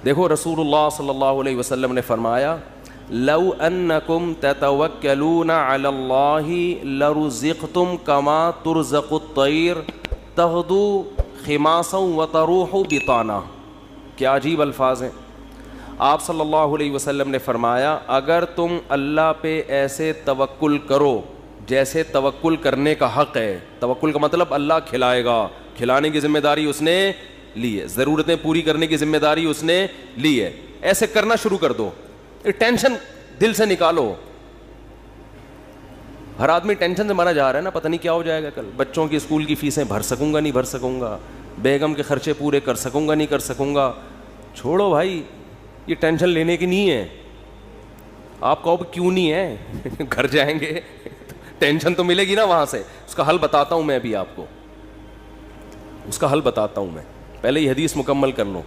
دیکھو رسول اللہ صلی اللہ علیہ وسلم نے فرمایا لو انکم تتوکلون علی اللہ لرزقتم کما ترزق الطیر تغدو خماسا وتروح بطانا. کیا عجیب الفاظ ہیں. آپ صلی اللہ علیہ وسلم نے فرمایا اگر تم اللہ پہ ایسے توکل کرو جیسے توکل کرنے کا حق ہے. توکل کا مطلب اللہ کھلائے گا, کھلانے کی ذمہ داری اس نے لی ہے, ضرورتیں پوری کرنے کی ذمہ داری اس نے لی ہے. ایسے کرنا شروع کر دو, ٹینشن دل سے نکالو. ہر آدمی ٹینشن سے مرا جا رہا ہے نا, پتہ نہیں کیا ہو جائے گا کل, بچوں کی اسکول کی فیسیں بھر سکوں گا نہیں بھر سکوں گا, بیگم کے خرچے پورے کر سکوں گا نہیں کر سکوں گا. چھوڑو بھائی, یہ ٹینشن لینے کی نہیں ہے. آپ کہو کیوں نہیں ہے, گھر جائیں گے ٹینشن تو ملے گی نا وہاں سے. اس کا حل بتاتا ہوں میں ابھی آپ کو, اس کا حل بتاتا ہوں میں, پہلے یہ حدیث مکمل کر لو.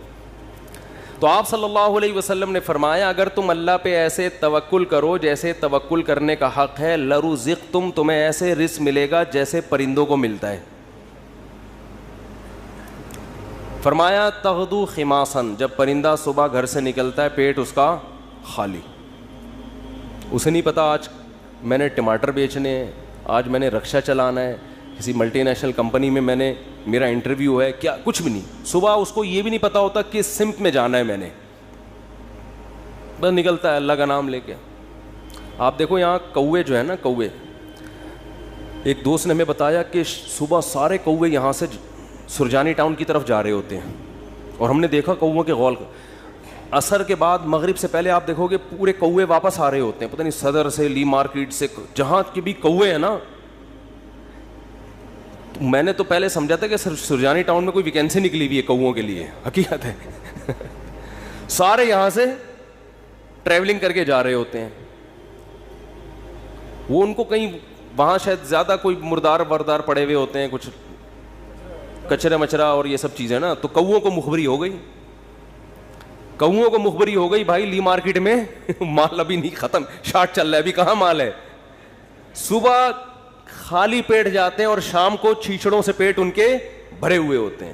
تو آپ صلی اللہ علیہ وسلم نے فرمایا اگر تم اللہ پہ ایسے توکل کرو جیسے توکل کرنے کا حق ہے, لرزقتم, تمہیں ایسے رزق ملے گا جیسے پرندوں کو ملتا ہے. فرمایا تغدو خماسن, جب پرندہ صبح گھر سے نکلتا ہے پیٹ اس کا خالی. اسے نہیں پتا آج میں نے ٹماٹر بیچنے ہیں, آج میں نے رکشہ چلانا ہے, کسی ملٹی نیشنل کمپنی میں نے میرا انٹرویو ہے, کیا کچھ بھی نہیں. صبح اس کو یہ بھی نہیں پتا ہوتا کہ سمت میں جانا ہے میں نے, بس نکلتا ہے اللہ کا نام لے کے. آپ دیکھو یہاں کوے جو ہے نا, کوے, ایک دوست نے ہمیں بتایا کہ صبح سارے کوے یہاں سے سرجانی ٹاؤن کی طرف جا رہے ہوتے ہیں, اور ہم نے دیکھا کووں کے غول, عصر کے بعد مغرب سے پہلے آپ دیکھو گے پورے کوے واپس آ رہے ہوتے ہیں, پتہ نہیں صدر سے, لی مارکیٹ سے, جہاں کے بھی کوے ہیں نا. میں نے تو پہلے سمجھا تھا کہ سرجانی ٹاؤن میں کوئی ویکینسی نکلی ہوئی ہے کووں کے لیے, حقیقت ہے سارے یہاں سے ٹریولنگ کر کے جا رہے ہوتے ہیں. وہ ان کو کہیں وہاں شاید زیادہ کوئی مردار وردار پڑے ہوئے ہوتے ہیں, کچھ کچرا مچرا اور یہ سب چیزیں نا, تو کووں کو مخبری ہو گئی, کووں کو مخبری ہو گئی بھائی لی مارکیٹ میں مال ابھی نہیں ختم, شارٹ چل رہا ہے, ابھی کہاں مال ہے. صبح خالی پیٹ جاتے ہیں اور شام کو چھیچڑوں سے پیٹ ان کے بھرے ہوئے ہوتے ہیں.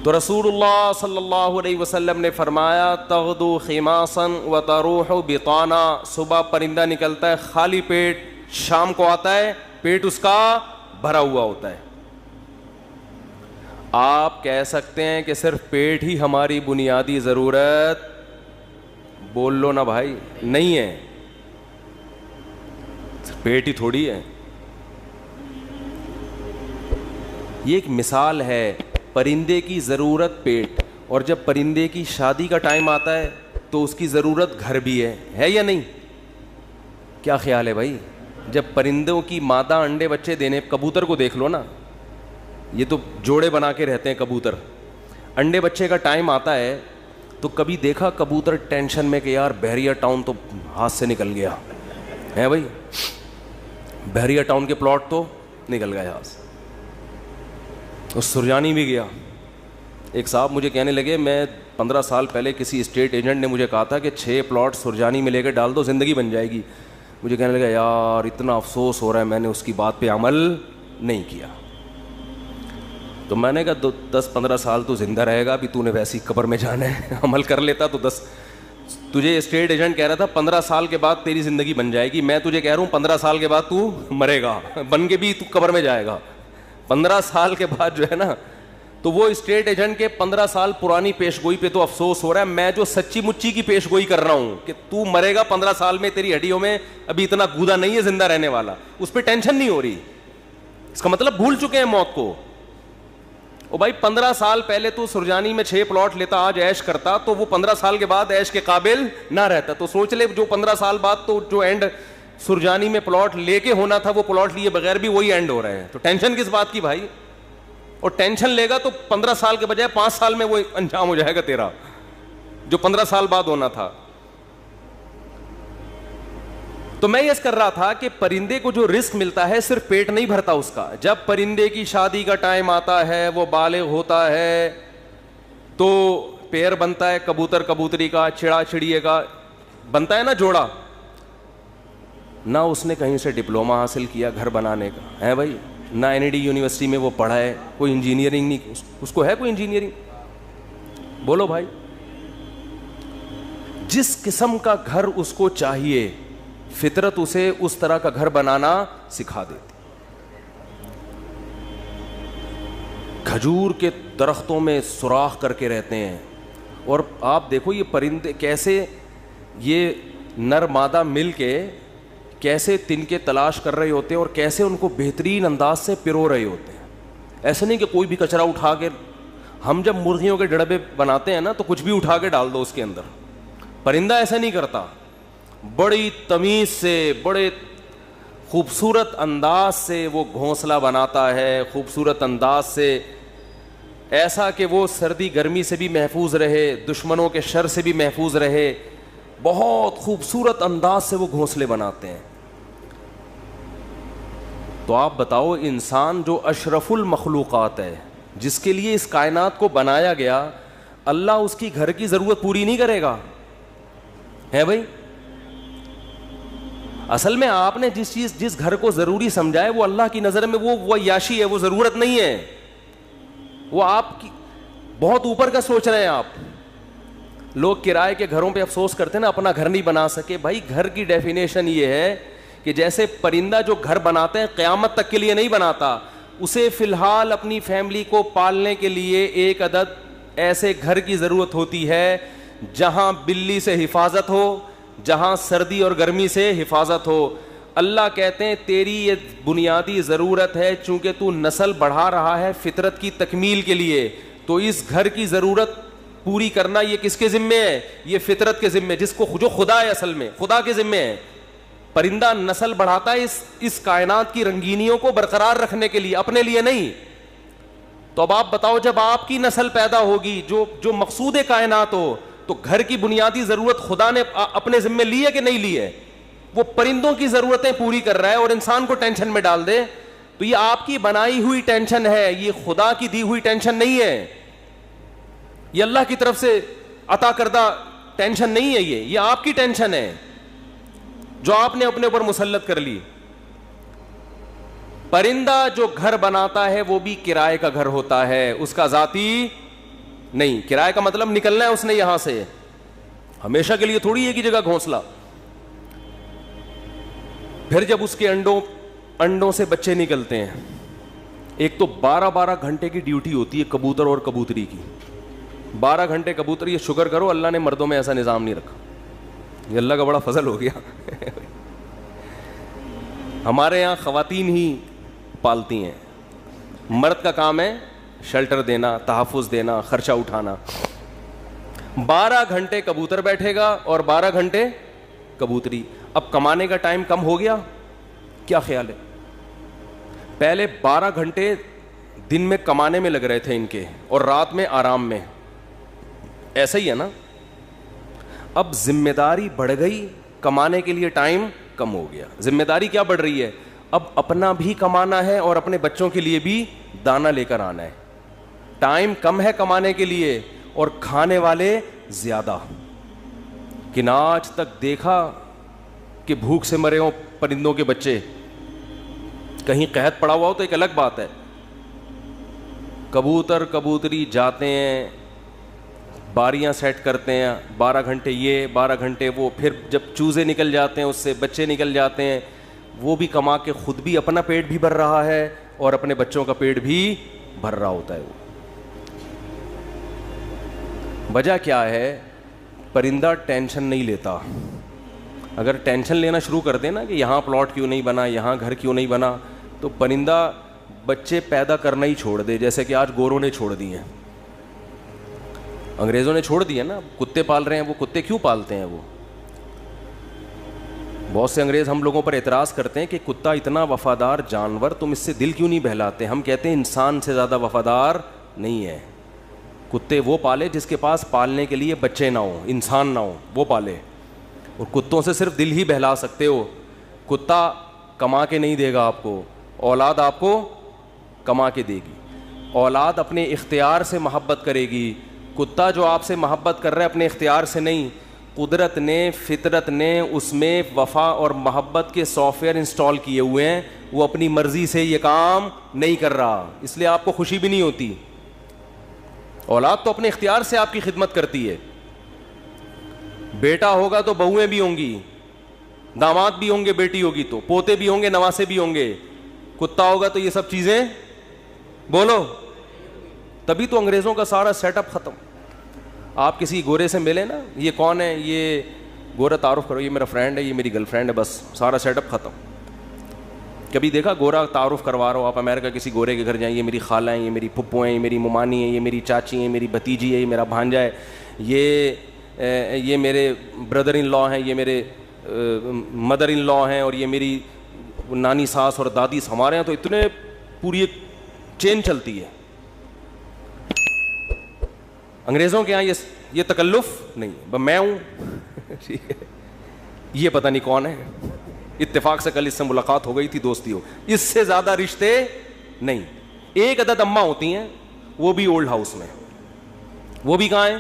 تو رسول اللہ صلی اللہ علیہ وسلم نے فرمایا تغدو خماسا وتروح بطانا, صبح پرندہ نکلتا ہے خالی پیٹ, شام کو آتا ہے پیٹ اس کا بھرا ہوا ہوتا ہے. آپ کہہ سکتے ہیں کہ صرف پیٹ ہی ہماری بنیادی ضرورت, بول لو نا بھائی, نہیں ہے, پیٹ ہی تھوڑی ہے. یہ ایک مثال ہے, پرندے کی ضرورت پیٹ, اور جب پرندے کی شادی کا ٹائم آتا ہے تو اس کی ضرورت گھر بھی ہے یا نہیں؟ کیا خیال ہے بھائی؟ جب پرندوں کی مادہ انڈے بچے دینے, کبوتر کو دیکھ لو نا, یہ تو جوڑے بنا کے رہتے ہیں کبوتر, انڈے بچے کا ٹائم آتا ہے تو کبھی دیکھا کبوتر ٹینشن میں کہ یار بحریہ ٹاؤن تو ہاتھ سے نکل گیا ہے بھائی, بحریہ ٹاؤن کے پلاٹ تو نکل گیا ہاتھ سے. اور سرجانی بھی گیا. ایک صاحب مجھے کہنے لگے میں 15 سال پہلے کسی اسٹیٹ ایجنٹ نے مجھے کہا تھا کہ 6 پلاٹ سرجانی میں لے کے ڈال دو زندگی بن جائے گی. مجھے کہنے لگا یار اتنا افسوس ہو رہا ہے میں نے اس کی بات پہ عمل نہیں کیا. تو میں نے کہا 10-15 سال تو زندہ رہے گا, ابھی تو نے ویسی قبر میں جانا ہے, عمل کر لیتا تو 10. تجھے اسٹیٹ ایجنٹ کہہ رہا تھا 15 سال کے بعد تیری زندگی بن جائے گی, میں تجھے کہہ رہا ہوں 15 سال کے بعد تو مرے گا, بن کے بھی تو قبر میں جائے گا. 15 سال کے بعد جو ہے نا, تو وہ اسٹیٹ ایجنٹ کے 15 سال پرانی پیش گوئی پہ تو افسوس ہو رہا ہے, میں جو سچی مچی کی پیش گوئی کر رہا ہوں کہ تو مرے گا 15 سال میں, تیری ہڈیوں میں ابھی اتنا گودا نہیں ہے زندہ رہنے والا, اس پہ ٹینشن نہیں ہو رہی. اس کا مطلب بھول چکے ہیں موت کو. او بھائی 15 سال پہلے تو سرجانی میں 6 پلاٹ لیتا, آج عیش کرتا, تو وہ 15 سال کے بعد عیش کے قابل نہ رہتا. تو سوچ لے جو 15 سال بعد تو جو اینڈ سرجانی میں پلاٹ لے کے ہونا تھا وہ پلاٹ لیے بغیر بھی وہی اینڈ ہو رہے ہیں. تو ٹینشن کس بات کی بھائی؟ اور ٹینشن لے گا تو 15 سال کے بجائے 5 سال میں وہ انجام ہو جائے گا تیرا, جو 15 سال بعد ہونا تھا. تو میں یہ کر رہا تھا کہ پرندے کو جو رزق ملتا ہے صرف پیٹ نہیں بھرتا اس کا. جب پرندے کی شادی کا ٹائم آتا ہے, وہ بالغ ہوتا ہے, تو پیر بنتا ہے کبوتر کبوتری کا, چڑا چڑیے کا بنتا ہے نا جوڑا. نہ اس نے کہیں سے ڈپلوما حاصل کیا گھر بنانے کا ہے بھائی, نہ NID یونیورسٹی میں وہ پڑھا ہے, کوئی انجینئرنگ نہیں, اس کو ہے کوئی انجینئرنگ؟ بولو بھائی. جس قسم کا گھر اس کو چاہیے فطرت اسے اس طرح کا گھر بنانا سکھا دیتی. کھجور کے درختوں میں سوراخ کر کے رہتے ہیں, اور آپ دیکھو یہ پرندے کیسے, یہ نر مادہ مل کے کیسے تنکے تلاش کر رہے ہوتے ہیں اور کیسے ان کو بہترین انداز سے پرو رہے ہوتے ہیں. ایسے نہیں کہ کوئی بھی کچرا اٹھا کے, ہم جب مرغیوں کے ڈڑبے بناتے ہیں نا تو کچھ بھی اٹھا کے ڈال دو اس کے اندر. پرندہ ایسا نہیں کرتا, بڑی تمیز سے, بڑے خوبصورت انداز سے وہ گھونسلہ بناتا ہے, خوبصورت انداز سے, ایسا کہ وہ سردی گرمی سے بھی محفوظ رہے, دشمنوں کے شر سے بھی محفوظ رہے. بہت خوبصورت انداز سے وہ گھونسلے بناتے ہیں. تو آپ بتاؤ, انسان جو اشرف المخلوقات ہے, جس کے لیے اس کائنات کو بنایا گیا, اللہ اس کی گھر کی ضرورت پوری نہیں کرے گا؟ ہے بھائی. اصل میں آپ نے جس گھر کو ضروری سمجھا ہے وہ اللہ کی نظر میں وہ عیاشی ہے, وہ ضرورت نہیں ہے. وہ آپ کی بہت اوپر کا سوچ رہے ہیں آپ. لوگ کرائے کے گھروں پہ افسوس کرتے ہیں نا, اپنا گھر نہیں بنا سکے. بھائی گھر کی ڈیفینیشن یہ ہے کہ جیسے پرندہ جو گھر بناتے ہیں قیامت تک کے لیے نہیں بناتا, اسے فی الحال اپنی فیملی کو پالنے کے لیے ایک عدد ایسے گھر کی ضرورت ہوتی ہے جہاں بلی سے حفاظت ہو, جہاں سردی اور گرمی سے حفاظت ہو. اللہ کہتے ہیں تیری یہ بنیادی ضرورت ہے, چونکہ تو نسل بڑھا رہا ہے فطرت کی تکمیل کے لیے, تو اس گھر کی ضرورت پوری کرنا یہ کس کے ذمے ہے؟ یہ فطرت کے ذمے, جس کو جو خدا ہے, اصل میں خدا کے ذمے ہے. پرندہ نسل بڑھاتا ہے اس کائنات کی رنگینیوں کو برقرار رکھنے کے لیے, اپنے لیے نہیں. تو اب آپ بتاؤ, جب آپ کی نسل پیدا ہوگی جو مقصود کائنات ہو, تو گھر کی بنیادی ضرورت خدا نے اپنے ذمے لی ہے کہ نہیں لی ہے؟ وہ پرندوں کی ضرورتیں پوری کر رہا ہے اور انسان کو ٹینشن میں ڈال دے, تو یہ آپ کی بنائی ہوئی ٹینشن ہے, یہ خدا کی دی ہوئی ٹینشن نہیں ہے. یہ اللہ کی طرف سے عطا کردہ ٹینشن نہیں ہے, یہ آپ کی ٹینشن ہے جو آپ نے اپنے اوپر مسلط کر لی. پرندہ جو گھر بناتا ہے وہ بھی کرائے کا گھر ہوتا ہے, اس کا ذاتی نہیں. کرائے کا مطلب نکلنا ہے اس نے یہاں سے, ہمیشہ کے لیے تھوڑی ایک ہی جگہ گھونسلہ. پھر جب اس کے انڈوں سے بچے نکلتے ہیں, ایک تو 12 گھنٹے کی ڈیوٹی ہوتی ہے کبوتر اور کبوتری کی. 12 گھنٹے کبوتر, یہ شکر کرو اللہ نے مردوں میں ایسا نظام نہیں رکھا, یہ اللہ کا بڑا فضل ہو گیا. ہمارے یہاں خواتین ہی پالتی ہیں, مرد کا کام ہے شیلٹر دینا, تحفظ دینا, خرچہ اٹھانا. 12 گھنٹے کبوتر بیٹھے گا اور 12 گھنٹے کبوتری. اب کمانے کا ٹائم کم ہو گیا, کیا خیال ہے؟ پہلے 12 گھنٹے دن میں کمانے میں لگ رہے تھے ان کے, اور رات میں آرام میں, ایسا ہی ہے نا. اب ذمہ داری بڑھ گئی, کمانے کے لیے ٹائم کم ہو گیا. ذمہ داری کیا بڑھ رہی ہے؟ اب اپنا بھی کمانا ہے اور اپنے بچوں کے لیے بھی دانا لے کر آنا ہے. ٹائم کم ہے کمانے کے لیے اور کھانے والے زیادہ. کہ نہ آج تک دیکھا کہ بھوک سے مرے ہوں پرندوں کے بچے؟ کہیں قحط پڑا ہوا ہو تو ایک الگ بات ہے. کبوتر کبوتری جاتے ہیں, باریاں سیٹ کرتے ہیں, 12 گھنٹے یہ 12 گھنٹے وہ, پھر جب چوزے نکل جاتے ہیں اس سے بچے نکل جاتے ہیں, وہ بھی کما کے خود بھی اپنا پیٹ بھی بھر رہا ہے اور اپنے بچوں کا پیٹ بھی بھر رہا ہوتا ہے. وہ وجہ کیا ہے؟ پرندہ ٹینشن نہیں لیتا. اگر ٹینشن لینا شروع کر دیں نا کہ یہاں پلاٹ کیوں نہیں بنا, یہاں گھر کیوں نہیں بنا, تو پرندہ بچے پیدا کرنا ہی چھوڑ دے, جیسے کہ آج گوروں نے چھوڑ دی ہیں, انگریزوں نے چھوڑ دیا نا. کتے پال رہے ہیں, وہ کتے کیوں پالتے ہیں؟ وہ بہت سے انگریز ہم لوگوں پر اعتراض کرتے ہیں کہ کتا اتنا وفادار جانور, تم اس سے دل کیوں نہیں بہلاتے؟ ہم کہتے ہیں انسان سے زیادہ وفادار نہیں ہے. کتے وہ پالے جس کے پاس پالنے کے لیے بچے نہ ہوں, انسان نہ ہوں, وہ پالے. اور کتوں سے صرف دل ہی بہلا سکتے ہو. کتا کما کے نہیں دے گا آپ کو, اولاد آپ کو کما کے دے گی. اولاد اپنے اختیار سے محبت کرے گی. کتا جو آپ سے محبت کر رہا ہے اپنے اختیار سے نہیں, قدرت نے, فطرت نے اس میں وفا اور محبت کے سافٹ ویئر انسٹال کیے ہوئے ہیں. وہ اپنی مرضی سے یہ کام نہیں کر رہا, اس لیے آپ کو خوشی بھی نہیں ہوتی. اولاد تو اپنے اختیار سے آپ کی خدمت کرتی ہے. بیٹا ہوگا تو بہویں بھی ہوں گی, داماد بھی ہوں گے, بیٹی ہوگی تو پوتے بھی ہوں گے, نواسے بھی ہوں گے. کتا ہوگا تو یہ سب چیزیں بولو. تبھی تو انگریزوں کا سارا سیٹ اپ ختم. آپ کسی گورے سے ملے نا, یہ کون ہے, یہ گورا, تعارف کرو, یہ میرا فرینڈ ہے, یہ میری گرل فرینڈ ہے, بس سارا سیٹ اپ ختم. کبھی دیکھا گورا تعارف کروا رہا ہو آپ امریکہ کسی گورے کے گھر جائیں, یہ میری خالہ ہیں, یہ میری پھپھو ہیں, یہ میری ممانی ہیں, یہ میری چاچی ہیں, میری بھتیجی ہے, یہ میرا بھانجا ہے, یہ میرے بردر ان لا ہیں, یہ میرے مدر ان لا ہیں, اور یہ میری نانی ساس اور دادی. ہمارے یہاں تو اتنے پوری ایک چین چلتی ہے. انگریزوں کے یہاں یہ تکلف نہیں, میں ہوں یہ پتہ نہیں کون ہے, اتفاق سے کل اس سے ملاقات ہو گئی تھی, دوستی ہو, اس سے زیادہ رشتے نہیں. ایک عدد اماں ہوتی ہیں, وہ بھی اولڈ ہاؤس میں. وہ بھی کہاں ہیں؟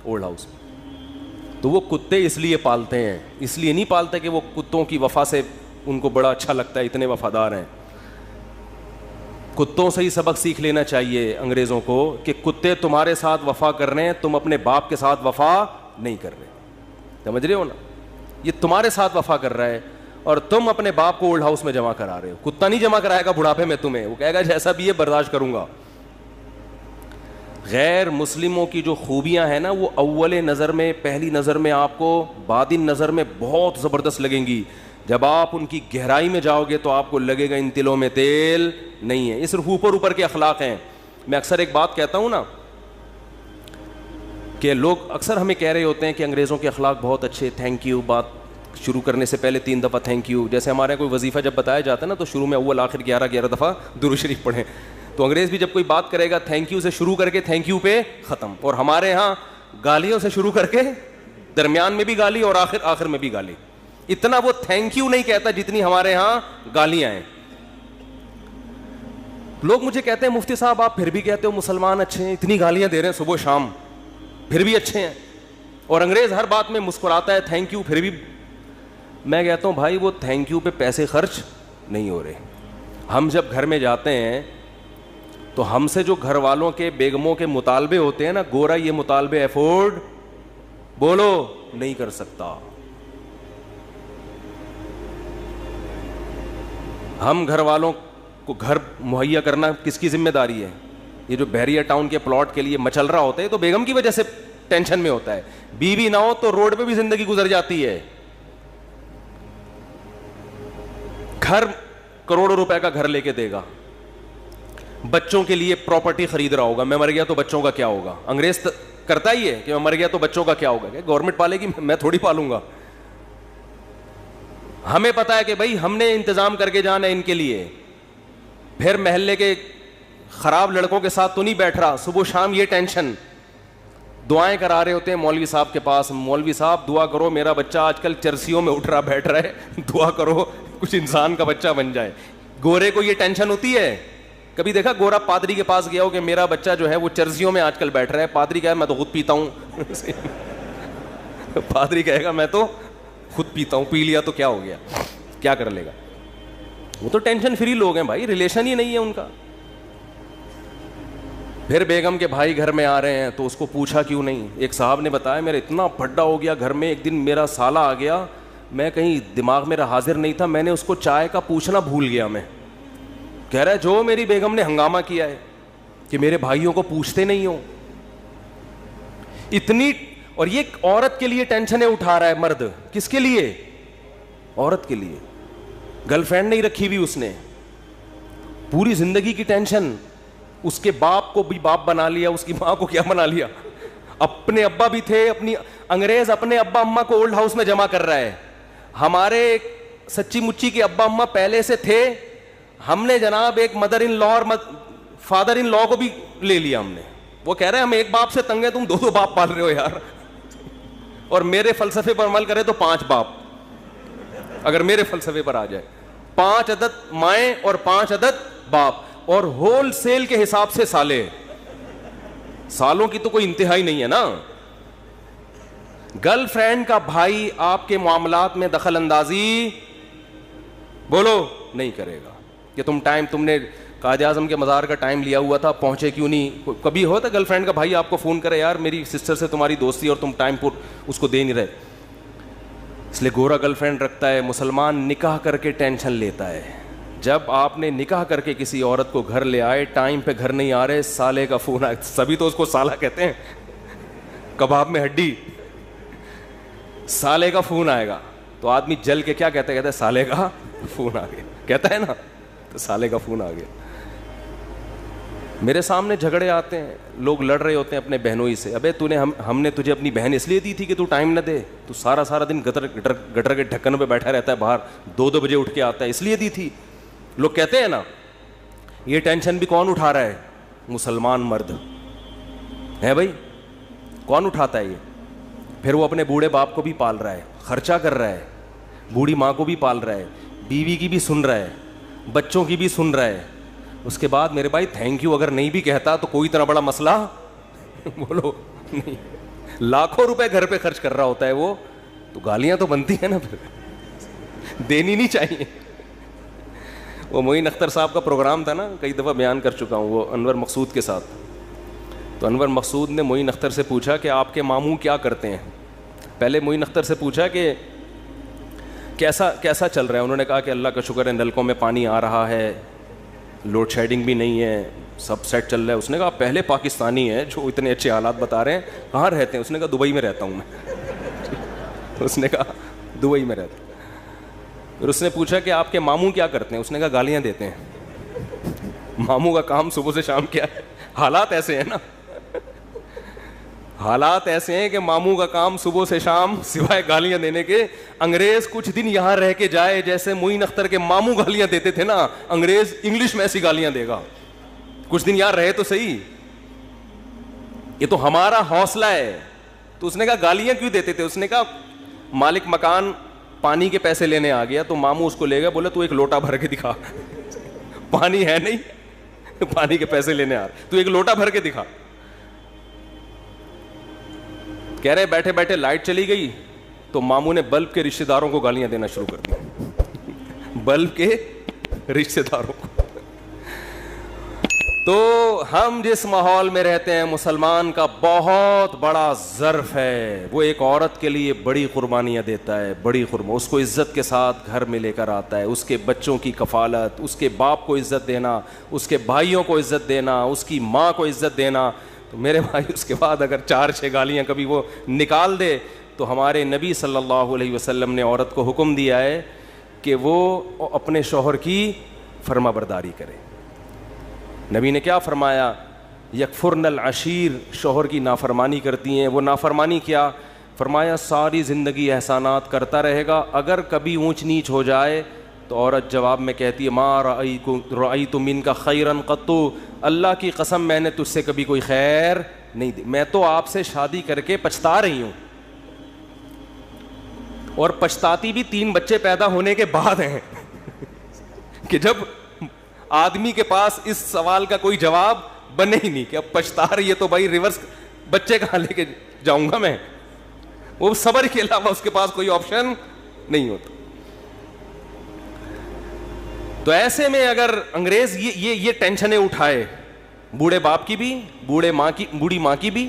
اولڈ ہاؤس میں. تو وہ کتے اس لیے پالتے ہیں, اس لیے نہیں پالتے کہ وہ کتوں کی وفا سے ان کو بڑا اچھا لگتا ہے, اتنے وفادار ہیں. کتوں سے ہی سبق سیکھ لینا چاہیے انگریزوں کو کہ کتے تمہارے ساتھ وفا کر رہے ہیں, تم اپنے باپ کے ساتھ وفا نہیں کر رہے. سمجھ رہے ہو نا, یہ تمہارے ساتھ وفا کر رہا ہے اور تم اپنے باپ کو اولڈ ہاؤس میں جمع کرا رہے ہو. کتا نہیں جمع کرائے گا بڑھاپے میں تمہیں, وہ کہے گا جیسا بھی ہے برداشت کروں گا. غیر مسلموں کی جو خوبیاں ہیں نا, وہ اول نظر میں, پہلی نظر میں آپ کو, بعدین نظر میں بہت زبردست لگیں گی. جب آپ ان کی گہرائی میں جاؤ گے تو آپ کو لگے گا ان تلوں میں تیل نہیں ہے. یہ صرف اوپر اوپر کے اخلاق ہیں. میں اکثر ایک بات کہتا ہوں نا, کہ لوگ اکثر ہمیں کہہ رہے ہوتے ہیں کہ انگریزوں کے اخلاق بہت اچھے, تھینک یو, بات شروع کرنے سے پہلے 3 دفعہ تھینک یو. جیسے ہمارے کوئی وظیفہ جب بتایا جاتا ہے نا, تو شروع میں اول آخر 11 دفعہ درود شریف پڑھیں. تو انگریز بھی جب کوئی بات کرے گا تھینک یو سے شروع کر کے تھینک یو پہ ختم. اور ہمارے ہاں گالیوں سے شروع کر کے درمیان میں بھی گالی اور آخر میں بھی گالی. اتنا وہ تھینک یو نہیں کہتا جتنی ہمارے ہاں گالیاں ہیں. لوگ مجھے کہتے ہیں مفتی صاحب آپ پھر بھی کہتے ہو مسلمان اچھے ہیں, اتنی گالیاں دے رہے ہیں صبح شام, پھر بھی اچھے ہیں. اور انگریز ہر بات میں مسکراتا ہے تھینک یو, پھر بھی. میں کہتا ہوں بھائی وہ تھینک یو پہ پیسے خرچ نہیں ہو رہے. ہم جب گھر میں جاتے ہیں تو ہم سے جو گھر والوں کے, بیگموں کے مطالبے ہوتے ہیں نا, گورا یہ مطالبے افورڈ بولو نہیں کر سکتا. ہم گھر والوں کو گھر مہیا کرنا کس کی ذمہ داری ہے؟ یہ جو بحریہ ٹاؤن کے پلاٹ کے لیے مچل رہا ہوتا ہے تو بیگم کی وجہ سے ٹینشن میں ہوتا ہے. بیوی نہ ہو تو روڈ پہ بھی زندگی گزر جاتی ہے. گھر کروڑوں روپے کا گھر لے کے دے گا, بچوں کے لیے پراپرٹی خرید رہا ہوگا, میں مر گیا تو بچوں کا کیا ہوگا. انگریز کرتا ہی ہے کہ میں مر گیا تو بچوں کا کیا ہوگا, کہ گورنمنٹ پالے گی, میں تھوڑی پالوں گا. ہمیں پتا ہے کہ بھائی ہم نے انتظام کر کے جانا ہے ان کے لیے. پھر محلے کے خراب لڑکوں کے ساتھ تو نہیں بیٹھ رہا, صبح شام یہ ٹینشن. دعائیں کرا رہے ہوتے ہیں مولوی صاحب کے پاس, مولوی صاحب دعا کرو میرا بچہ آج کل چرسیوں میں اٹھ رہا بیٹھ رہا ہے, دعا کرو کچھ انسان کا بچہ بن جائے. گورے کو یہ ٹینشن ہوتی ہے. کبھی دیکھا گورا پادری کے پاس گیا ہو کہ میرا بچہ جو ہے وہ چرسیوں میں آج کل بیٹھ رہا ہے؟ پادری کہے میں تو خود پیتا ہوں. پادری کہے گا میں تو خود پیتا ہوں, پی لیا تو کیا ہو گیا, کیا کر لے گا. وہ تو ٹینشن فری لوگ ہیں بھائی, ریلیشن ہی نہیں ہے ان کا. پھر بیگم کے بھائی گھر میں آ رہے ہیں تو اس کو پوچھا کیوں نہیں. ایک صاحب نے بتایا میرا اتنا پھڈا ہو گیا گھر میں, ایک دن میرا سالہ آ گیا, میں کہیں دماغ میرا حاضر نہیں تھا, میں نے اس کو چائے کا پوچھنا بھول گیا. میں کہہ رہا ہے جو میری بیگم نے ہنگامہ کیا ہے کہ میرے بھائیوں کو پوچھتے نہیں ہو اتنی. اور یہ عورت کے لیے ٹینشنیں اٹھا رہا ہے مرد. کس کے لیے؟ عورت کے لیے. گرل فرینڈ نہیں رکھی ہوئی اس نے, پوری زندگی کی ٹینشن. اس کے باپ کو بھی باپ بنا لیا, اس کی ماں کو کیا بنا لیا, اپنے ابا بھی تھے. اپنی انگریز اپنے ابا اماں کو اولڈ ہاؤس میں جمع کر رہا ہے. ہمارے سچی مچی کے ابا اماں پہلے سے تھے, ہم نے جناب ایک مدر ان لا اور فادر ان لا کو بھی لے لیا ہم نے. وہ کہہ رہے ہیں ہم ایک باپ سے تنگ ہیں, تم 2 باپ پال رہے ہو یار. اور میرے فلسفے پر عمل کرے تو 5 باپ, اگر میرے فلسفے پر آ جائے 5 عدد مائیں اور 5 عدد باپ, اور ہول سیل کے حساب سے سالے. سالوں کی تو کوئی انتہا ہی نہیں ہے نا. گرل فرینڈ کا بھائی آپ کے معاملات میں دخل اندازی بولو نہیں کرے گا کہ تم نے قائد اعظم کے مزار کا ٹائم لیا ہوا تھا, پہنچے کیوں نہیں. کبھی ہوتا گرل فرینڈ کا بھائی آپ کو فون کرے, یار میری سسٹر سے تمہاری دوستی اور تم ٹائم پر اس کو دے نہیں رہے. اس لیے گورا گرل فرینڈ رکھتا ہے, مسلمان نکاح کر کے ٹینشن لیتا ہے. جب آپ نے نکاح کر کے کسی عورت کو گھر لے آئے, ٹائم پہ گھر نہیں آ رہے, سالے کا فون آئے. سبھی تو اس کو سالہ کہتے ہیں, کباب میں ہڈی. سالے کا فون آئے گا تو آدمی جل کے کیا کہتا ہے سالے کا فون آ گیا, کہتا ہے نا, تو سالے کا فون آ گیا. میرے سامنے جھگڑے آتے ہیں, لوگ لڑ رہے ہوتے ہیں اپنے بہنوں ہی سے. ابے تو نے ہم نے تجھے اپنی بہن اس لیے دی تھی کہ تو ٹائم نہ دے, تو سارا دن گٹر کے ڈھکن پہ بیٹھا رہتا ہے باہر, 2 بجے اٹھ کے آتا ہے, اس لیے دی تھی. لوگ کہتے ہیں نا, یہ ٹینشن بھی کون اٹھا رہا ہے؟ مسلمان مرد ہے بھائی. کون اٹھاتا ہے یہ؟ پھر وہ اپنے بوڑھے باپ کو بھی پال رہا ہے, خرچہ کر رہا ہے, بوڑھی ماں کو بھی پال رہا ہے, بیوی کی بھی سن رہا ہے, بچوں کی بھی سن رہا ہے. اس کے بعد میرے بھائی تھینک یو اگر نہیں بھی کہتا تو کوئی اتنا بڑا مسئلہ بولو نہیں. لاکھوں روپے گھر پہ خرچ کر رہا ہوتا ہے وہ, تو گالیاں تو بنتی ہیں نا, پھر دینی نہیں چاہیے. وہ معین اختر صاحب کا پروگرام تھا نا, کئی دفعہ بیان کر چکا ہوں, وہ انور مقصود کے ساتھ. تو انور مقصود نے معین اختر سے پوچھا کہ آپ کے ماموں کیا کرتے ہیں. پہلے معین اختر سے پوچھا کہ کیسا چل رہا ہے. انہوں نے کہا کہ اللہ کا شکر ہے, نلکوں میں پانی آ رہا ہے, لوڈ شیڈنگ بھی نہیں ہے, سب سیٹ چل رہا ہے. اس نے کہا پہلے پاکستانی ہیں جو اتنے اچھے حالات بتا رہے ہیں, کہاں رہتے ہیں؟ اس نے کہا دبئی میں رہتا ہوں میں. اس نے کہا دبئی میں رہتا ہوں. پھر اس نے پوچھا کہ آپ کے ماموں کیا کرتے ہیں؟ اس نے کہا گالیاں دیتے ہیں. ماموں کا کام صبح سے شام کیا ہے؟ حالات ایسے ہیں نا, حالات ایسے ہیں کہ ماموں کا کام صبح سے شام سوائے گالیاں دینے کے. انگریز کچھ دن یہاں رہ کے جائے, جیسے معین اختر کے ماموں گالیاں دیتے تھے نا, انگریز انگلش میں ایسی گالیاں دے گا. کچھ دن یہاں رہے تو صحیح, یہ تو ہمارا حوصلہ ہے. تو اس نے کہا گالیاں کیوں دیتے تھے؟ اس نے کہا مالک مکان پانی کے پیسے لینے آ گیا, تو ماموں اس کو لے گیا, بولا تو ایک لوٹا بھر کے دکھا. پانی ہے نہیں, پانی کے پیسے لینے آ رہا, تو ایک لوٹا بھر کے دکھا. کہہ رہے بیٹھے بیٹھے لائٹ چلی گئی, تو ماموں نے بلب کے رشتہ داروں کو گالیاں دینا شروع کر دی. بلب کے رشتہ داروں کو. تو ہم جس ماحول میں رہتے ہیں, مسلمان کا بہت بڑا ظرف ہے. وہ ایک عورت کے لیے بڑی قربانیاں دیتا ہے, بڑی اس کو عزت کے ساتھ گھر میں لے کر آتا ہے. اس کے بچوں کی کفالت, اس کے باپ کو عزت دینا, اس کے بھائیوں کو عزت دینا, اس کی ماں کو عزت دینا. تو میرے بھائی اس کے بعد اگر 4-6 گالیاں کبھی وہ نکال دے, تو ہمارے نبی صلی اللہ علیہ وسلم نے عورت کو حکم دیا ہے کہ وہ اپنے شوہر کی فرما برداری کرے. نبی نے کیا فرمایا؟ یکفرن العشیر, شوہر کی نافرمانی کرتی ہیں. وہ نافرمانی کیا فرمایا؟ ساری زندگی احسانات کرتا رہے گا, اگر کبھی اونچ نیچ ہو جائے تو عورت جواب میں کہتی ہے ما رأیت منک خیرا قط, اللہ کی قسم میں نے تجھ سے کبھی کوئی خیر نہیں دی, میں تو آپ سے شادی کر کے پچھتا رہی ہوں. اور پچھتاتی بھی 3 بچے پیدا ہونے کے بعد ہیں کہ جب آدمی کے پاس اس سوال کا کوئی جواب بنے ہی نہیں کہ اب پچھتا رہی ہے, تو بھائی ریورس بچے کہاں لے کے جاؤں گا میں. وہ صبر کے علاوہ اس کے پاس کوئی آپشن نہیں ہوتا. تو ایسے میں اگر انگریز یہ ٹینشنیں اٹھائے, بوڑھے باپ کی بھی, بوڑھی ماں کی بھی,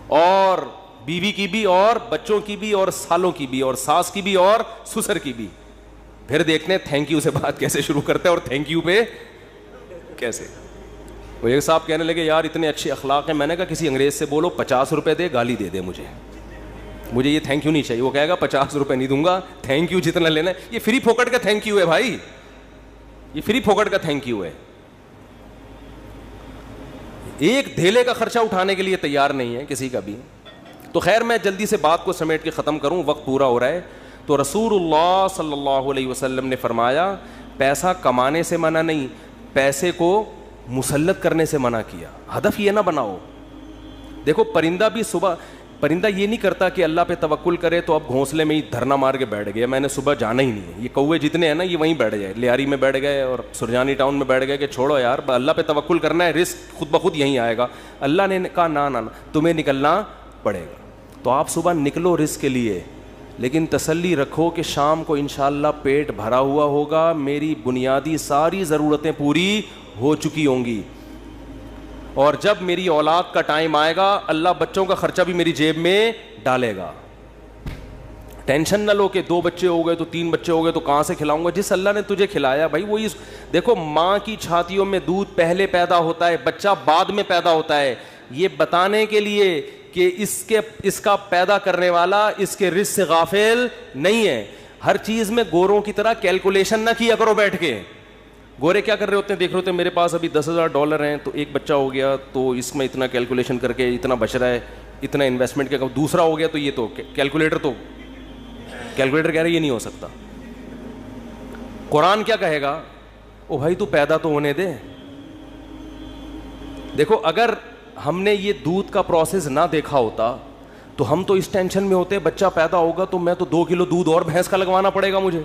اور بیوی کی بھی, اور بچوں کی بھی, اور سالوں کی بھی, اور ساس کی بھی, اور سسر کی بھی, پھر دیکھنے تھینک یو سے بات کیسے شروع کرتے ہیں, اور تھینک یو پہ کیسے. وہ ایک صاحب کہنے لگے یار اتنے اچھے اخلاق ہیں. میں نے کہا کسی انگریز سے بولو 50 روپے دے, گالی دے دے مجھے یہ تھینک یو نہیں چاہیے. وہ کہے گا 50 روپے نہیں دوں گا, تھینک یو جتنا لینا ہے. یہ فری پھوکٹ کا تھینک یو ہے بھائی, یہ فری پھوکٹ کا تھینک یو ہے. ایک دھیلے کا خرچہ اٹھانے کے لیے تیار نہیں ہے کسی کا بھی. تو خیر میں جلدی سے بات کو سمیٹ کے ختم کروں, وقت پورا ہو رہا ہے. تو رسول اللہ صلی اللہ علیہ وسلم نے فرمایا پیسہ کمانے سے منع نہیں, پیسے کو مسلط کرنے سے منع کیا. ہدف یہ نہ بناؤ. دیکھو پرندہ یہ نہیں کرتا کہ اللہ پہ توکل کرے تو اب گھونسلے میں ہی دھرنا مار کے بیٹھ گیا, میں نے صبح جانا ہی نہیں ہے. یہ کوے جتنے ہیں نا یہ وہیں بیٹھ گئے, لیاری میں بیٹھ گئے اور سرجانی ٹاؤن میں بیٹھ گئے کہ چھوڑو یار اللہ پہ توکل کرنا ہے, رزق خود بخود یہیں آئے گا. اللہ نے کہا نہ تمہیں نکلنا پڑے گا. تو آپ صبح نکلو رزق کے لیے, لیکن تسلی رکھو کہ شام کو انشاءاللہ پیٹ بھرا ہوا ہوگا, میری بنیادی ساری ضرورتیں پوری ہو چکی ہوں گی. اور جب میری اولاد کا ٹائم آئے گا اللہ بچوں کا خرچہ بھی میری جیب میں ڈالے گا. ٹینشن نہ لو کہ 2 بچے ہو گئے تو 3 بچے ہو گئے تو کہاں سے کھلاؤں گا. جس اللہ نے تجھے کھلایا بھائی وہی. دیکھو ماں کی چھاتیوں میں دودھ پہلے پیدا ہوتا ہے, بچہ بعد میں پیدا ہوتا ہے, یہ بتانے کے لیے کہ اس کا پیدا کرنے والا اس کے رزق سے غافل نہیں ہے. ہر چیز میں گوروں کی طرح کیلکولیشن نہ کیا کرو بیٹھ کے. گورے کیا کر رہے ہوتے ہیں, دیکھ رہے ہوتے ہیں میرے پاس ابھی $10,000 ہیں تو ایک بچہ ہو گیا تو اس میں اتنا کیلکولیشن کر کے اتنا بچ رہا ہے, اتنا انویسٹمنٹ کیا, دوسرا ہو گیا تو یہ تو کیلکولیٹر کہہ رہے یہ نہیں ہو سکتا. قرآن کیا کہے گا, او بھائی تو پیدا تو ہونے دے. دیکھو اگر ہم نے یہ دودھ کا پروسیس نہ دیکھا ہوتا تو ہم تو اس ٹینشن میں ہوتے بچہ پیدا ہوگا تو میں تو 2 کلو دودھ اور بھینس کا لگوانا پڑے گا مجھے,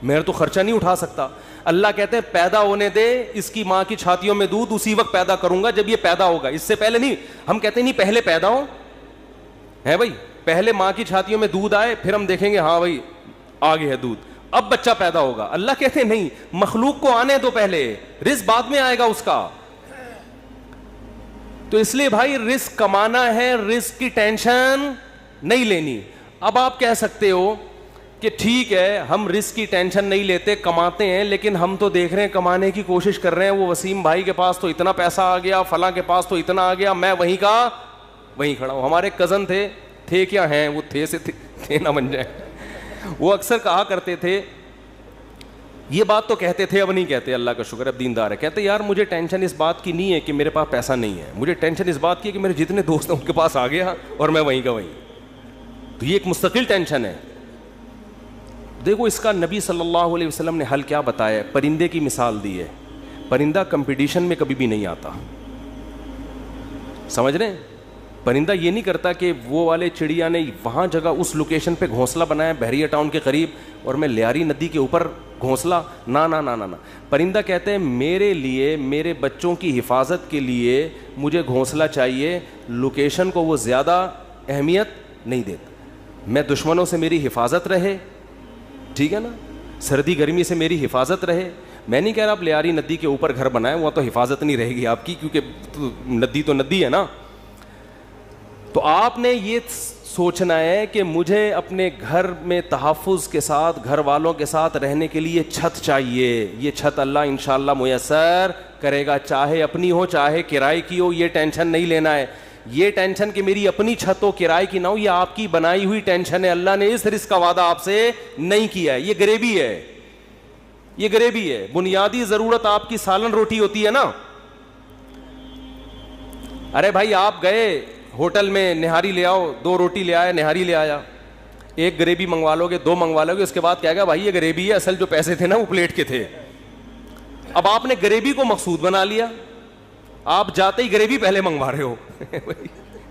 میں تو خرچہ نہیں اٹھا سکتا. اللہ کہتے ہیں پیدا ہونے دے, اس کی ماں کی چھاتیوں میں دودھ اسی وقت پیدا کروں گا جب یہ پیدا ہوگا, اس سے پہلے نہیں. ہم کہتے ہیں نہیں پہلے پیدا ہو ہے بھائی, پہلے ماں کی چھاتیوں میں دودھ آئے پھر ہم دیکھیں گے ہاں بھائی آگے ہے دودھ, اب بچہ پیدا ہوگا. اللہ کہتے ہیں نہیں, مخلوق کو آنے دو پہلے, رزق بعد میں آئے گا اس کا. تو اس لیے بھائی رزق کمانا ہے, رزق کی ٹینشن نہیں لینی. اب آپ کہہ سکتے ہو کہ ٹھیک ہے ہم رزق کی ٹینشن نہیں لیتے, کماتے ہیں, لیکن ہم تو دیکھ رہے ہیں کمانے کی کوشش کر رہے ہیں, وہ وسیم بھائی کے پاس تو اتنا پیسہ آ گیا, فلاں کے پاس تو اتنا آ گیا, میں وہیں کا وہیں کھڑا ہوں. ہمارے کزن تھے کیا ہیں, وہ تھے نہ بن جائے. وہ اکثر کہا کرتے تھے, یہ بات تو کہتے تھے اب نہیں کہتے, اللہ کا شکر اب دیندار ہے, کہتے یار مجھے ٹینشن اس بات کی نہیں ہے کہ میرے پاس پیسہ نہیں ہے, مجھے ٹینشن اس بات کی ہے کہ میرے جتنے دوست ہیں ان کے پاس آ گیا اور میں وہیں کا وہیں. تو یہ ایک مستقل ٹینشن ہے. دیکھو اس کا نبی صلی اللہ علیہ وسلم نے حل کیا بتایا ہے, پرندے کی مثال دی ہے. پرندہ کمپٹیشن میں کبھی بھی نہیں آتا, سمجھ رہے ہیں. پرندہ یہ نہیں کرتا کہ وہ والے چڑیا نے وہاں جگہ اس لوکیشن پہ گھونسلہ بنایا بحریہ ٹاؤن کے قریب اور میں لیاری ندی کے اوپر گھونسلہ, نا نا نا نا نا. پرندہ کہتے ہیں میرے لیے, میرے بچوں کی حفاظت کے لیے مجھے گھونسلہ چاہیے, لوکیشن کو وہ زیادہ اہمیت نہیں دیتا. میں دشمنوں سے میری حفاظت رہے, ٹھیک ہے نا, سردی گرمی سے میری حفاظت رہے. میں نہیں کہہ رہا آپ لیاری ندی کے اوپر گھر بنائیں, وہ تو حفاظت نہیں رہے گی آپ کی, کیونکہ ندی تو ندی ہے نا. تو آپ نے یہ سوچنا ہے کہ مجھے اپنے گھر میں تحفظ کے ساتھ, گھر والوں کے ساتھ رہنے کے لیے چھت چاہیے. یہ چھت اللہ انشاءاللہ میسر کرے گا, چاہے اپنی ہو چاہے کرائے کی ہو, یہ ٹینشن نہیں لینا ہے. یہ ٹینشن کہ میری اپنی چھت ہو کرائے کی نہ ہو, یہ آپ کی بنائی ہوئی ٹینشن ہے. اللہ نے اس رزق کا وعدہ آپ سے نہیں کیا ہے, یہ غریبی ہے, یہ غریبی ہے. بنیادی ضرورت آپ کی سالن روٹی ہوتی ہے نا. ارے بھائی آپ گئے ہوٹل میں نہاری لے آؤ, 2 روٹی لے آیا, نہاری لے آیا, ایک غریبی منگوا لو گے, 2 منگوا لو گے, اس کے بعد کیا گا بھائی یہ غریبی ہے, اصل جو پیسے تھے نا وہ پلیٹ کے تھے. اب آپ نے غریبی کو مقصود بنا لیا, آپ جاتے ہی غریبی پہلے منگوا رہے ہو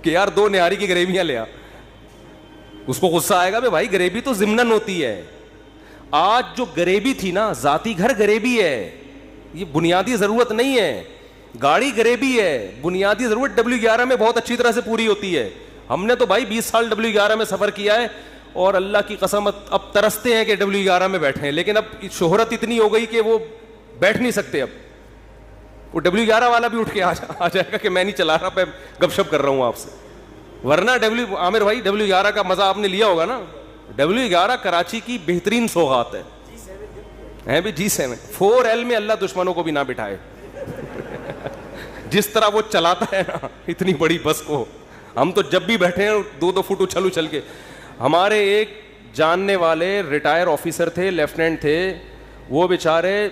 کہ یار 2 نہاری کی غریبیاں لے آ. اس کو غصہ آئے گا بھائی غریبی تو ضمناً ہوتی ہے. آج جو غریبی تھی نا, ذاتی گھر غریبی ہے, یہ بنیادی ضرورت نہیں ہے. گاڑی غریبی ہے, بنیادی ضرورت W11 میں بہت اچھی طرح سے پوری ہوتی ہے. ہم نے تو بھائی 20 سال W11 میں سفر کیا ہے اور اللہ کی قسم اب ترستے ہیں کہ W11 میں بیٹھے ہیں, لیکن اب شہرت اتنی ہو گئی کہ وہ بیٹھ نہیں سکتے. اب وہ W11 والا بھی اٹھ کے آ جائے گا کہ میں نہیں چلا رہا, میں گپ شپ کر رہا ہوں آپ سے. ورنہ عامر بھائی W11 کا مزہ آپ نے لیا ہوگا نا. W11 کراچی کی بہترین سوغات ہے بھی. G7 4L میں اللہ دشمنوں کو بھی نہ بٹھائے. جس طرح وہ چلاتا ہے نا اتنی بڑی بس کو, ہم تو جب بھی بیٹھے ہیں 2 فٹ اچھل کے. ہمارے ایک جاننے والے ریٹائر آفیسر تھے, لیفٹیننٹ تھے, وہ بیچارے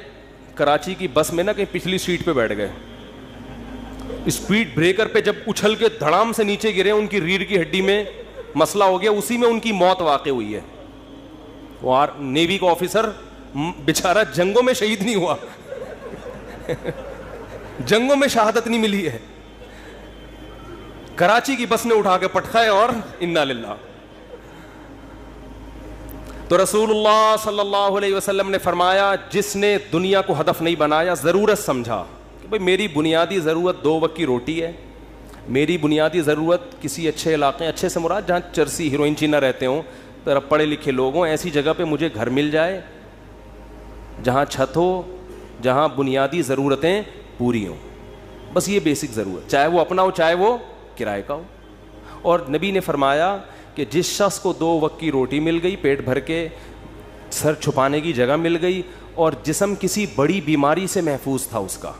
کراچی کی بس میں نا کہیں پچھلی سیٹ پہ بیٹھ گئے. اسپیڈ بریکر پہ جب اچھل کے دھڑام سے نیچے گرے, ان کی ریڑھ کی ہڈی میں مسئلہ ہو گیا, اسی میں ان کی موت واقع ہوئی ہے. وہ نیوی کا آفیسر بیچارہ جنگوں میں شہید نہیں ہوا جنگوں میں شہادت نہیں ملی ہے, کراچی کی بس نے اٹھا کے پٹخائے اور انا للہ. تو رسول اللہ صلی اللہ علیہ وسلم نے فرمایا جس نے دنیا کو ہدف نہیں بنایا, ضرورت سمجھا کہ بھئی میری بنیادی ضرورت 2 وقت کی روٹی ہے, میری بنیادی ضرورت کسی اچھے علاقے, اچھے سے مراد جہاں چرسی ہیروئن چی نہ رہتے ہوں, ذرا پڑھے لکھے لوگ ہوں, ایسی جگہ پہ مجھے گھر مل جائے جہاں چھت ہو, جہاں بنیادی ضرورتیں پوری ہوں. بس یہ بیسک ضرورت, چاہے وہ اپنا ہو چاہے وہ کرائے کا ہو. اور نبی نے فرمایا کہ جس شخص کو 2 وقت کی روٹی مل گئی, پیٹ بھر کے سر چھپانے کی جگہ مل گئی, اور جسم کسی بڑی بیماری سے محفوظ تھا اس کا.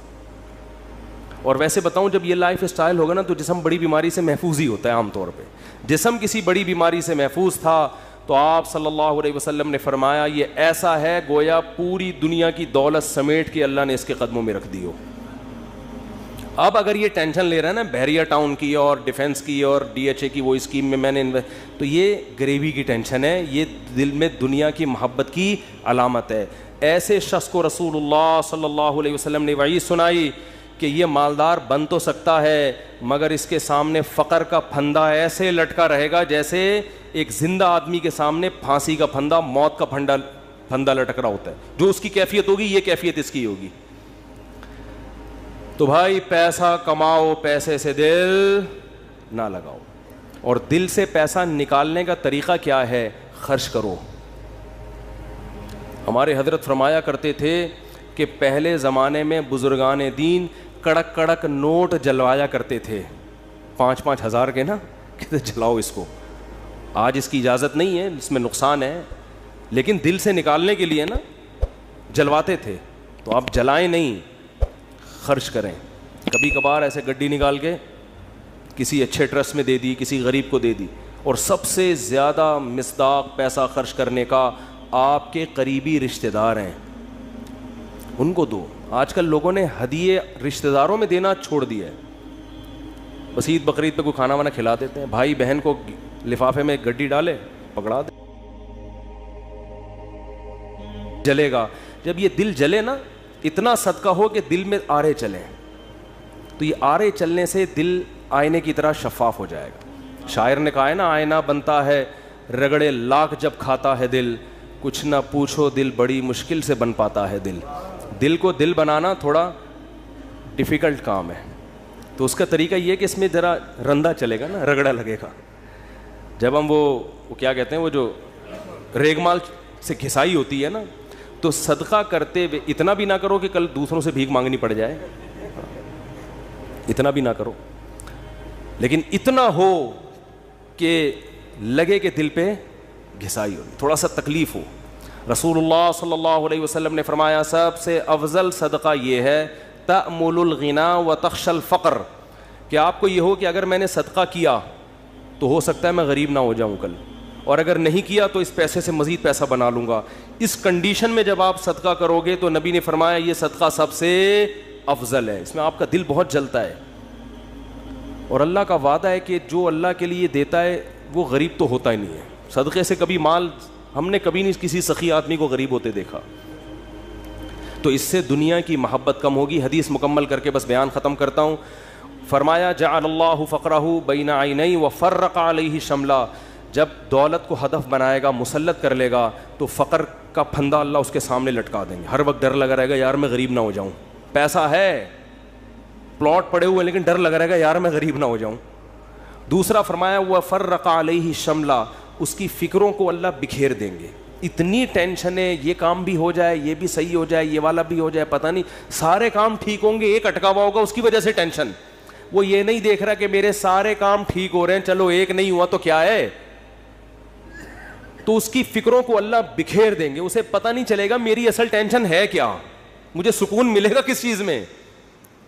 اور ویسے بتاؤں, جب یہ لائف اسٹائل ہوگا نا تو جسم بڑی بیماری سے محفوظ ہی ہوتا ہے عام طور پہ. جسم کسی بڑی بیماری سے محفوظ تھا تو آپ صلی اللہ علیہ وسلم نے فرمایا یہ ایسا ہے گویا پوری دنیا کی دولت سمیٹ کے اللہ نے اس کے قدموں میں رکھ دی ہو. اب اگر یہ ٹینشن لے رہا ہے نا بحریہ ٹاؤن کی اور ڈیفنس کی اور DHA کی وہ اسکیم میں نے تو یہ غریبی کی ٹینشن ہے, یہ دل میں دنیا کی محبت کی علامت ہے. ایسے شخص کو رسول اللہ صلی اللہ علیہ وسلم نے وعید سنائی کہ یہ مالدار بن تو سکتا ہے مگر اس کے سامنے فقر کا پھندا ایسے لٹکا رہے گا جیسے ایک زندہ آدمی کے سامنے پھانسی کا پھندا, موت کا پھندا لٹک رہا ہوتا ہے. جو اس کی کیفیت ہوگی یہ کیفیت اس کی ہوگی. تو بھائی پیسہ کماؤ, پیسے سے دل نہ لگاؤ. اور دل سے پیسہ نکالنے کا طریقہ کیا ہے؟ خرچ کرو. ہمارے حضرت فرمایا کرتے تھے کہ پہلے زمانے میں بزرگان دین کڑک کڑک نوٹ جلوایا کرتے تھے, 5-5 ہزار کے نا, کہتے جلاؤ اس کو. آج اس کی اجازت نہیں ہے, اس میں نقصان ہے, لیکن دل سے نکالنے کے لیے نا جلواتے تھے. تو آپ جلائیں نہیں, خرچ کریں. کبھی کبھار ایسے گڈی نکال کے کسی اچھے ٹرسٹ میں دے دی, کسی غریب کو دے دی. اور سب سے زیادہ مصداق پیسہ خرچ کرنے کا آپ کے قریبی رشتہ دار ہیں, ان کو دو. آج کل لوگوں نے ہدیے رشتہ داروں میں دینا چھوڑ دیا ہے. بس عید بقرعید پہ کوئی کھانا وانا کھلا دیتے ہیں, بھائی بہن کو لفافے میں گڈی ڈالے پکڑا دے, جلے گا. جب یہ دل جلے نا, اتنا صدقہ ہو کہ دل میں آرے چلیں, تو یہ آرے چلنے سے دل آئینے کی طرح شفاف ہو جائے گا. شاعر نے کہا ہے نا, آئینہ بنتا ہے رگڑے لاکھ جب کھاتا ہے دل, کچھ نہ پوچھو دل بڑی مشکل سے بن پاتا ہے دل. دل کو دل بنانا تھوڑا ڈیفیکلٹ کام ہے. تو اس کا طریقہ یہ کہ اس میں ذرا رندا چلے گا نا, رگڑا لگے گا. جب ہم وہ کیا کہتے ہیں, وہ جو ریگ مال سے گھسائی ہوتی ہے نا, تو صدقہ کرتے ہوئے اتنا بھی نہ کرو کہ کل دوسروں سے بھیک مانگنی پڑ جائے, اتنا بھی نہ کرو, لیکن اتنا ہو کہ لگے کہ دل پہ گھسائی ہو, تھوڑا سا تکلیف ہو. رسول اللہ صلی اللہ علیہ وسلم نے فرمایا سب سے افضل صدقہ یہ ہے تأمل الغنا وتخشى الفقر, کہ آپ کو یہ ہو کہ اگر میں نے صدقہ کیا تو ہو سکتا ہے میں غریب نہ ہو جاؤں کل, اور اگر نہیں کیا تو اس پیسے سے مزید پیسہ بنا لوں گا. اس کنڈیشن میں جب آپ صدقہ کرو گے تو نبی نے فرمایا یہ صدقہ سب سے افضل ہے. اس میں آپ کا دل بہت جلتا ہے, اور اللہ کا وعدہ ہے کہ جو اللہ کے لیے دیتا ہے وہ غریب تو ہوتا ہی نہیں ہے. صدقے سے کبھی مال ہم نے کبھی نہیں کسی سخی آدمی کو غریب ہوتے دیکھا. تو اس سے دنیا کی محبت کم ہوگی. حدیث مکمل کر کے بس بیان ختم کرتا ہوں. فرمایا جعل اللہ فقرہ بین عینی وفرق علیہ شملا, جب دولت کو ہدف بنائے گا, مسلط کر لے گا, تو فقر کا پھندا اللہ اس کے سامنے لٹکا دیں گے. ہر وقت ڈر لگا رہے گا یار میں غریب نہ ہو جاؤں. پیسہ ہے, پلاٹ پڑے ہوئے, لیکن ڈر لگا رہے گا یار میں غریب نہ ہو جاؤں. دوسرا فرمایا وفرق علیہ شملا, اس کی فکروں کو اللہ بکھیر دیں گے. اتنی ٹینشن ہے, یہ کام بھی ہو جائے, یہ بھی صحیح ہو جائے, یہ والا بھی ہو جائے, پتہ نہیں سارے کام ٹھیک ہوں گے, ایک اٹکا ہوا ہوگا, اس کی وجہ سے ٹینشن. وہ یہ نہیں دیکھ رہا کہ میرے سارے کام ٹھیک ہو رہے ہیں, چلو ایک نہیں ہوا تو کیا ہے. تو اس کی فکروں کو اللہ بکھیر دیں گے, اسے پتہ نہیں چلے گا میری اصل ٹینشن ہے کیا, مجھے سکون ملے گا کس چیز میں,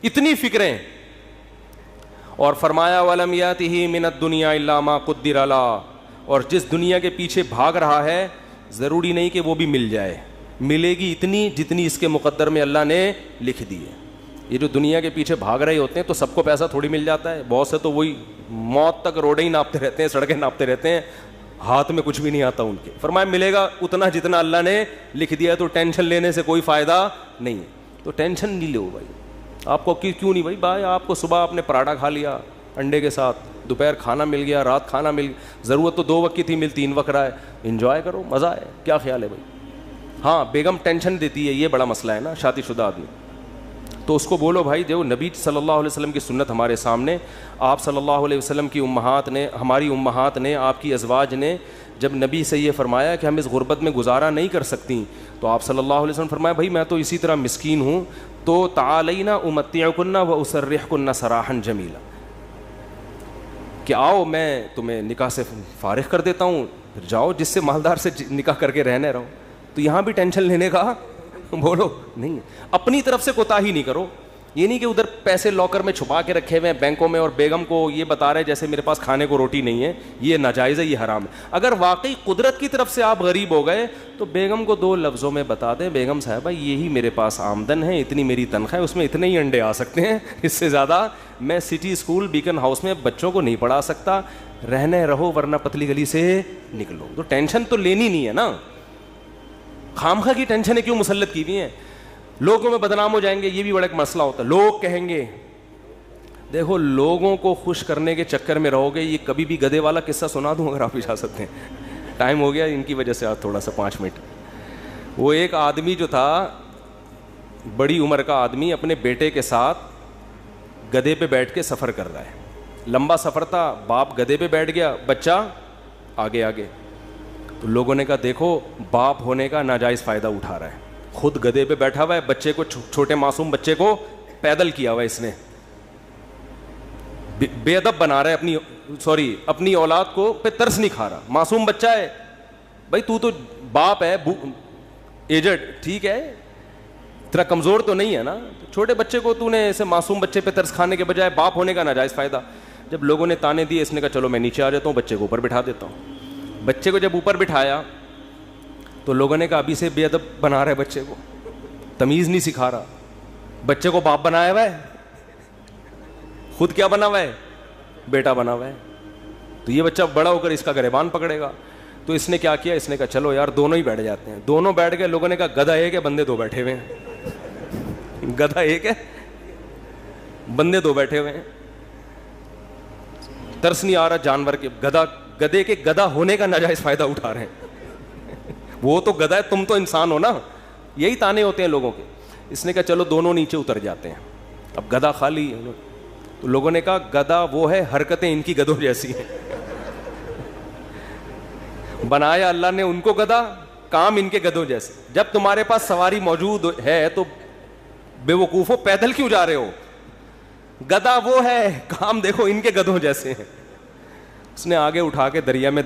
اتنی فکریں. اور فرمایا وَلَمْ يَأْتِهِ مِنَ الدُّنْيَا إِلَّا مَا قُدِّرَ لَهُ, اور جس دنیا کے پیچھے بھاگ رہا ہے ضروری نہیں کہ وہ بھی مل جائے, ملے گی اتنی جتنی اس کے مقدر میں اللہ نے لکھ دی ہے. یہ جو دنیا کے پیچھے بھاگ رہے ہوتے ہیں تو سب کو پیسہ تھوڑی مل جاتا ہے. بہت سے تو وہی موت تک روڈیں ہی ناپتے رہتے ہیں, سڑکیں ناپتے رہتے ہیں, ہاتھ میں کچھ بھی نہیں آتا ان کے. فرمایا ملے گا اتنا جتنا اللہ نے لکھ دیا, تو ٹینشن لینے سے کوئی فائدہ نہیں ہے. تو ٹینشن نہیں لو بھائی. آپ کو کیوں نہیں بھائی آپ کو صبح آپ نے پراٹھا کھا لیا انڈے کے ساتھ, دوپہر کھانا مل گیا, رات کھانا مل گیا, ضرورت تو 2 وقت کی تھی, مل 3 وقت رہا ہے, انجوائے کرو, مزہ ہے. کیا خیال ہے بھائی؟ ہاں بیگم ٹینشن دیتی ہے, یہ بڑا مسئلہ ہے نا شادی شدہ آدمی. تو اس کو بولو بھائی جو نبی صلی اللہ علیہ وسلم کی سنت ہمارے سامنے, آپ صلی اللہ علیہ وسلم کی امہات نے, ہماری امہات نے, آپ کی ازواج نے جب نبی سے یہ فرمایا کہ ہم اس غربت میں گزارا نہیں کر سکتی, تو آپ صلی اللہ علیہ وسلم فرمایا بھائی میں تو اسی طرح مسکین ہوں, تو تعالینا امتعکن و اسرحکن سراحا جمیلا، کہ آؤ میں تمہیں نکاح سے فارغ کر دیتا ہوں، پھر جاؤ جس سے مالدار سے نکاح کر کے رہنے رہو. تو یہاں بھی ٹینشن لینے کا بولو نہیں، اپنی طرف سے کوتاہی نہیں کرو. یہ نہیں کہ ادھر پیسے لاکر میں چھپا کے رکھے ہوئے ہیں بینکوں میں اور بیگم کو یہ بتا رہے جیسے میرے پاس کھانے کو روٹی نہیں ہے، یہ ناجائز ہے، یہ حرام ہے. اگر واقعی قدرت کی طرف سے آپ غریب ہو گئے تو بیگم کو 2 لفظوں میں بتا دیں، بیگم صاحبہ یہی میرے پاس آمدن ہے، اتنی میری تنخواہ ہے، اس میں اتنے ہی انڈے آ سکتے ہیں، اس سے زیادہ میں سٹی اسکول بیکن ہاؤس میں بچوں کو نہیں پڑھا سکتا، رہنے رہو ورنہ پتلی گلی سے نکلو. تو ٹینشن تو لینی نہیں ہے نا، خامخواہ کی ٹینشنیں کیوں مسلط کی ہوئی ہیں؟ لوگوں میں بدنام ہو جائیں گے، یہ بھی بڑا ایک مسئلہ ہوتا ہے. لوگ کہیں گے، دیکھو لوگوں کو خوش کرنے کے چکر میں رہو گے. یہ کبھی بھی گدھے والا قصہ سنا دوں اگر آپ اجازت دیں؟ ٹائم ہو گیا ان کی وجہ سے، آج تھوڑا سا 5 منٹ. وہ ایک آدمی جو تھا، بڑی عمر کا آدمی، اپنے بیٹے کے ساتھ گدھے پہ بیٹھ کے سفر کر رہا ہے. لمبا سفر تھا، باپ گدھے پہ بیٹھ گیا، بچہ آگے آگے. تو لوگوں نے کہا دیکھو باپ ہونے کا ناجائز فائدہ اٹھا رہا ہے، خود گدھے پہ بیٹھا ہوا ہے، بچے کو، چھوٹے معصوم بچے کو پیدل کیا ہوا ہے اس نے، بے ادب بنا رہا ہے اپنی اولاد کو، پہ ترس نہیں کھا رہا. معصوم بچہ ہے، بھائی تو باپ ہے، ایجڈ، ٹھیک ہے، تیرا کمزور تو نہیں ہے نا، چھوٹے بچے کو تو نے ایسے معصوم بچے پہ ترس کھانے کے بجائے باپ ہونے کا ناجائز فائدہ. جب لوگوں نے تانے دیے، اس نے کہا چلو میں نیچے آ جاتا ہوں، بچے کو اوپر بٹھا دیتا ہوں. بچے کو جب اوپر بٹھایا تو لوگوں نے کہا ابھی سے بے ادب بنا رہا ہے بچے کو، تمیز نہیں سکھا رہا. بچے کو باپ بنایا ہوا ہے، خود کیا بنا ہوا ہے؟ بیٹا بنا ہوا ہے. تو یہ بچہ بڑا ہو کر اس کا گریبان پکڑے گا. تو اس نے کیا کیا، اس نے کہا چلو یار دونوں ہی بیٹھ جاتے ہیں. دونوں بیٹھ گئے. لوگوں نے کہا گدھا ایک ہے، بندے 2 بیٹھے ہوئے ہیں. گدھا ایک ہے، بندے 2 بیٹھے ہوئے ہیں. ترس نہیں آ رہا جانور کے، گدھے کے گدھا ہونے کا ناجائز فائدہ اٹھا رہے ہیں. وہ تو گدھا ہے، تم تو انسان ہو نا. یہی تانے ہوتے ہیں لوگوں کے. اس نے کہا چلو دونوں نیچے اتر جاتے ہیں. اب گدھا خالی. تو لوگوں نے کہا گدھا وہ ہے، حرکتیں ان کی گدھوں جیسی ہیں. بنایا اللہ نے ان کو گدھا، کام ان کے گدھوں جیسے. جب تمہارے پاس سواری موجود ہے تو بے وقوفو پیدل کیوں جا رہے ہو؟ گدھا وہ ہے، کام دیکھو ان کے گدھوں جیسے ہیں. اس نے آگے اٹھا کے دریا میں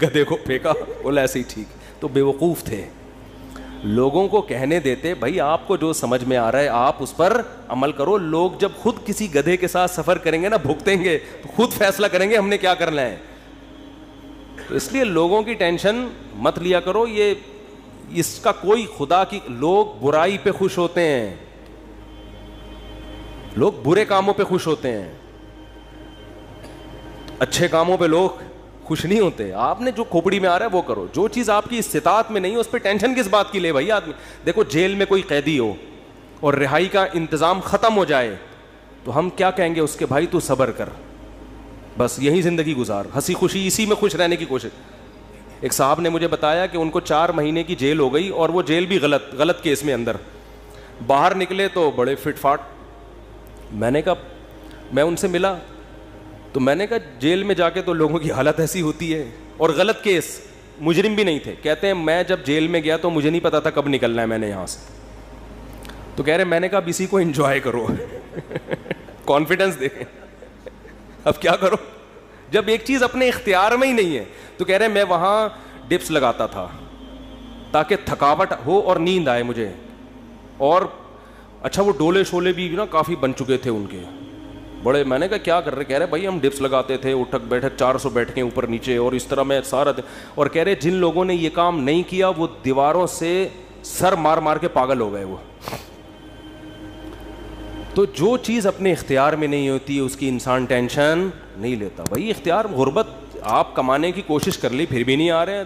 گدھے کو پھینکا، بولا ایسے ہی ٹھیک. تو بے وقوف تھے. لوگوں کو کہنے دیتے بھائی آپ کو جو سمجھ میں آ رہا ہے آپ اس پر عمل کرو. لوگ جب خود کسی گدھے کے ساتھ سفر کریں گے نا، بھگتیں گے، تو خود فیصلہ کریں گے ہم نے کیا کرنا ہے. تو اس لیے لوگوں کی ٹینشن مت لیا کرو. یہ اس کا کوئی خدا کی، لوگ برائی پہ خوش ہوتے ہیں، لوگ برے کاموں پہ خوش ہوتے ہیں، اچھے کاموں پہ لوگ خوش نہیں ہوتے. آپ نے جو کھوپڑی میں آ رہا ہے وہ کرو. جو چیز آپ کی استطاعت میں نہیں ہے اس پہ ٹینشن کس بات کی لے بھائی آدمی. دیکھو جیل میں کوئی قیدی ہو اور رہائی کا انتظام ختم ہو جائے تو ہم کیا کہیں گے اس کے، بھائی تو صبر کر، بس یہی زندگی گزار، ہنسی خوشی اسی میں خوش رہنے کی کوشش. ایک صاحب نے مجھے بتایا کہ ان کو 4 مہینے کی جیل ہو گئی اور وہ جیل بھی غلط کیس میں اندر. باہر نکلے تو بڑے فٹ فاٹ. میں نے کہا، میں ان سے ملا تو میں نے کہا جیل میں جا کے تو لوگوں کی حالت ایسی ہوتی ہے، اور غلط کیس، مجرم بھی نہیں تھے. کہتے ہیں میں جب جیل میں گیا تو مجھے نہیں پتا تھا کب نکلنا ہے میں نے یہاں سے. تو کہہ رہے میں نے کہا اب اسی کو انجوائے کرو. کانفیڈنس دیکھیں. اب کیا کرو جب ایک چیز اپنے اختیار میں ہی نہیں ہے. تو کہہ رہے میں وہاں ڈپس لگاتا تھا تاکہ تھکاوٹ ہو اور نیند آئے مجھے. اور اچھا وہ ڈولے شولے بھی نا کافی بن چکے تھے ان کے بڑے. میں نے کہا کیا کر رہے؟ کہہ رہے بھائی ہم ڈپس لگاتے تھے، اٹھک بیٹھک 400 بیٹھکیں اوپر نیچے، اور اس طرح میں سارا اور کہہ رہے جن لوگوں نے یہ کام نہیں کیا وہ دیواروں سے سر مار مار کے پاگل ہو گئے وہ. تو جو چیز اپنے اختیار میں نہیں ہوتی اس کی انسان ٹینشن نہیں لیتا. بھائی اختیار، غربت آپ کمانے کی کوشش کر لی پھر بھی نہیں آ رہے ہیں